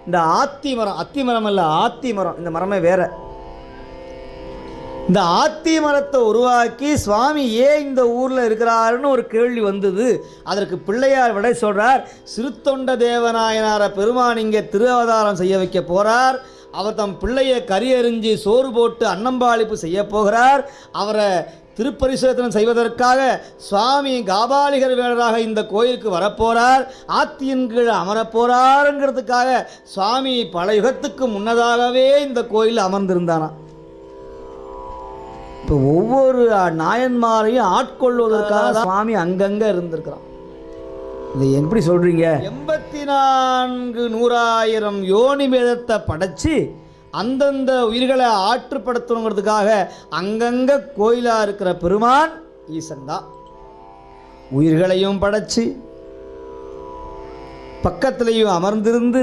இந்த ஆத்தி மரம், அத்தி மரம் அல்ல, ஆத்தி மரம், இந்த மரமே வேற. இந்த ஆத்தி மரத்தை உருவாக்கி சுவாமி ஏன் இந்த ஊரில் இருக்கிறாருன்னு ஒரு கேள்வி வந்தது. அதற்கு பிள்ளையார் விடை சொல்கிறார். சிறுத்தொண்ட தேவநாயனாரை பெருமான் இங்கே திரு அவதாரம் செய்ய வைக்க போகிறார். அவர் தம் பிள்ளையை கரியறிஞ்சி சோறு போட்டு அன்னம்பாளிப்பு செய்ய போகிறார். அவரை திருப்பரிசோதனம் செய்வதற்காக சுவாமி காபாலிகர் வேடராக இந்த கோயிலுக்கு வரப்போகிறார். ஆத்தியின் கீழ் அமரப்போகிறாருங்கிறதுக்காக சுவாமி பல யுகத்துக்கு முன்னதாகவே இந்த கோயில் அமர்ந்திருந்தானாம். இப்போ ஒவ்வொரு நாயன்மாரையும் ஆட்கொள்வதற்காக சுவாமி அங்கங்கே இருந்திருக்கிறான். இதை எப்படி சொல்கிறீங்க? 84,100,000 யோனி பேதத்தை படைச்சி அந்தந்த உயிர்களை ஆற்றுப்படுத்தணுங்கிறதுக்காக அங்கங்கே கோயிலாக இருக்கிற பெருமான் ஈசன் தான். உயிர்களையும் படைச்சி பக்கத்திலையும் அமர்ந்திருந்து